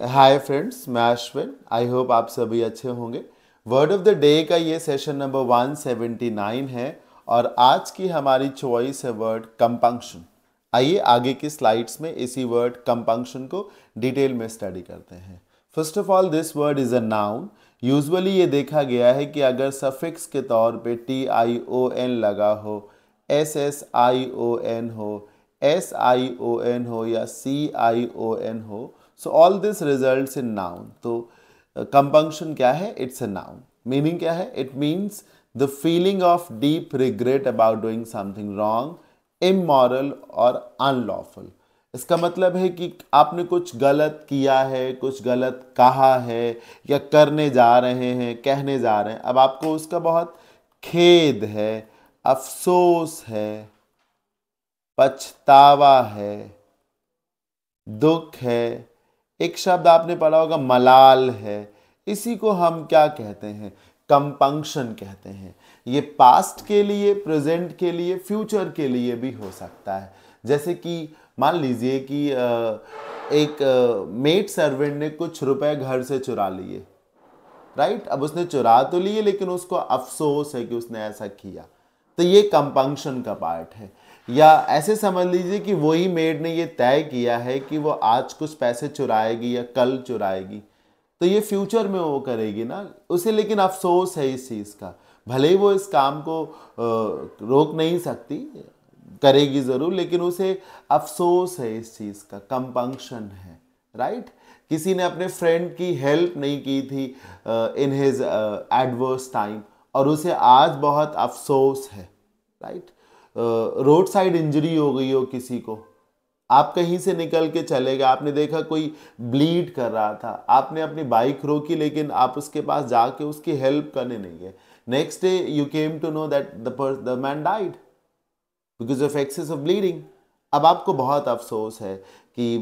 Hi friends, मैं Ashwin. I hope आप सभी अच्छे होंगे। वर्ड ऑफ द डे का ये सेशन नंबर 179 है और आज की हमारी चॉइस है वर्ड कंपंक्शन। आइए आगे की स्लाइड्स में इसी वर्ड कंपंक्शन को डिटेल में स्टडी करते हैं। First of all, this word is a noun. Usually ये देखा गया है कि अगर सफिक्स के तौर पे TION लगा हो, SSION हो, SION हो या CION हो, so all this results in noun. तो कंपंक्शन क्या है? It's a noun. मीनिंग क्या है? It means the feeling of deep regret about doing something wrong, immoral और अनलॉफुल। इसका मतलब है कि आपने कुछ गलत किया है, कुछ गलत कहा है या करने जा रहे हैं, कहने जा रहे हैं। अब आपको उसका बहुत खेद है, अफसोस है, पछतावा है, दुख है। एक शब्द आपने पढ़ा होगा, मलाल है। इसी को हम क्या कहते हैं? कंपंक्शन कहते हैं। ये पास्ट के लिए, प्रेजेंट के लिए, फ्यूचर के लिए भी हो सकता है। जैसे कि मान लीजिए कि एक मेड सर्वेंट ने कुछ रुपए घर से चुरा लिए, राइट। अब उसने चुरा तो लिए लेकिन उसको अफसोस है कि उसने ऐसा किया, तो ये कंपंक्शन का पार्ट है। या ऐसे समझ लीजिए कि वही मेड ने ये तय किया है कि वो आज कुछ पैसे चुराएगी या कल चुराएगी, तो ये फ्यूचर में वो करेगी ना उसे, लेकिन अफसोस है इस चीज़ का। भले ही वो इस काम को रोक नहीं सकती, करेगी ज़रूर, लेकिन उसे अफसोस है इस चीज़ का। कंपंक्शन है, राइट। किसी ने अपने फ्रेंड की हेल्प नहीं की थी इन हिज एडवर्स टाइम और उसे आज बहुत अफसोस है, राइट। रोड साइड इंजरी हो गई हो किसी को, आप कहीं से निकल के चले गए, आपने देखा कोई ब्लीड कर रहा था, आपने अपनी बाइक रोकी लेकिन आप उसके पास जाके उसकी हेल्प करने नहीं गए। Next day you came to know that the man died because of excess of bleeding. अब आपको बहुत अफसोस है कि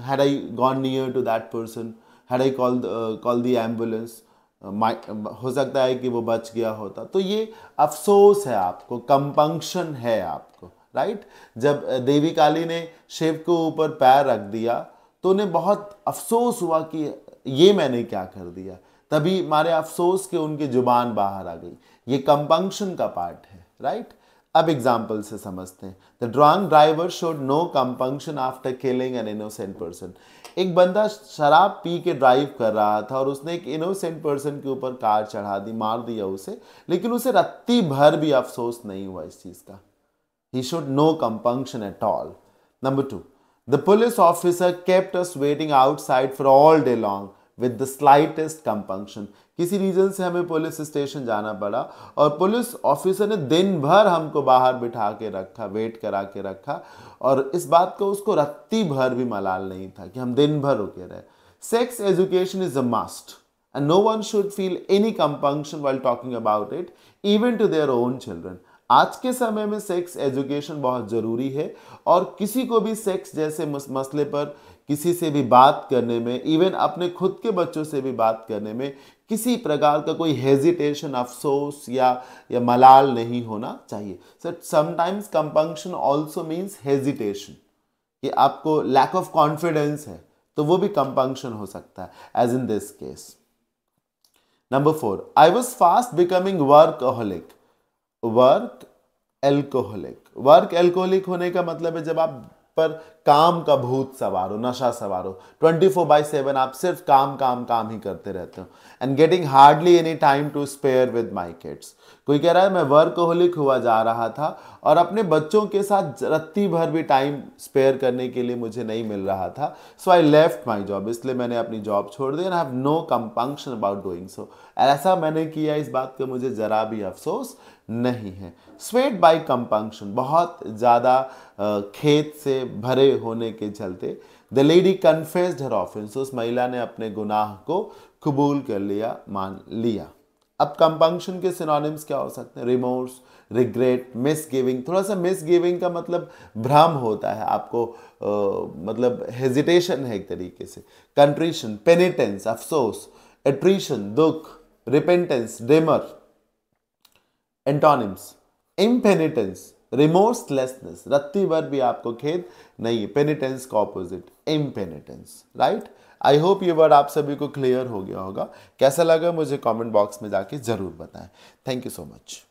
had I gone near to that person, had I called the ambulance, हो सकता है कि वो बच गया होता। तो ये अफसोस है आपको, कंपंक्शन है आपको, राइट। जब देवी काली ने शिव के ऊपर पैर रख दिया तो उन्हें बहुत अफसोस हुआ कि ये मैंने क्या कर दिया, तभी मारे अफसोस के उनकी जुबान बाहर आ गई। ये कंपंक्शन का पार्ट है, राइट। अब एग्जाम्पल से समझते हैं। The drunk driver showed no compunction after killing an innocent person. एक बंदा शराब पी के ड्राइव कर रहा था और उसने एक इनोसेंट पर्सन के ऊपर कार चढ़ा दी, मार दिया उसे, लेकिन उसे रत्ती भर भी अफसोस नहीं हुआ इस चीज का। He showed no compunction at all. Number two, the police officer kept us waiting outside for all day long with the slightest compunction. किसी रीजन से हमें पुलिस स्टेशन जाना पड़ा और पुलिस ऑफिसर ने दिन भर हमको बाहर बिठा के रखा, वेट करा के रखा, और इस बात को उसको रत्ती भर भी मलाल नहीं था कि हम दिन भर रुके रहे। Sex education is a must and no one should feel any compunction while talking about it, even to their own children. आज के समय में सेक्स एजुकेशन बहुत ज़रूरी है और किसी को भी सेक्स जैसे मसले पर किसी से भी बात करने में, इवन अपने खुद के बच्चों से भी बात करने में किसी प्रकार का कोई हेजिटेशन, अफसोस या मलाल नहीं होना चाहिए। So sometimes compunction also means hesitation, कि आपको लैक ऑफ कॉन्फिडेंस है, तो वो भी कंपंक्शन हो सकता है, as in this case. Number 4, I was fast becoming workaholic. Work alcoholic होने का मतलब है जब आप पर काम का भूत सवार हो, नशा सवार हो, 24/7 आप सिर्फ काम काम काम ही करते रहते हो। And getting hardly any time to spare with my kids. कोई कह रहा है मैं वर्कहोलिक हुआ जा रहा था और अपने बच्चों के साथ रत्ती भर भी टाइम स्पेयर करने के लिए मुझे नहीं मिल रहा था। सो आई लेफ्ट माई जॉब, इसलिए मैंने अपनी जॉब छोड़ दी। And I have no compunction about doing so. ऐसा मैंने किया, इस बात का मुझे जरा भी अफसोस नहीं है। स्वेट बाई कंपंक्शन, बहुत ज़्यादा खेत से भरे होने के चलते the lady confessed her offence, उस महिला ने अपने गुनाह को कबूल कर लिया, मान लिया। अब कंपंक्शन के सिनोनिम्स क्या हो सकते हैं? Remorse, regret, misgiving. थोड़ा सा मिसगिविंग का मतलब भ्रम होता है आपको, मतलब हेजिटेशन है एक तरीके से। कंट्रीशन, पेनिटेंस, अफसोस। एट्रीशन, दुख। Repentance, Dahmer. एंटोनिम्स, इम्पेनिटेंस, रिमोर्सलेसनेस, रत्ती भर भी आपको खेद नहीं है, पेनिटेंस का ऑपोजिट। इम्पेनिटेंस, राइट। आई होप ये वर्ड आप सभी को क्लियर हो गया होगा। कैसा लगा मुझे कमेंट बॉक्स में जाके जरूर बताएं। Thank you so much.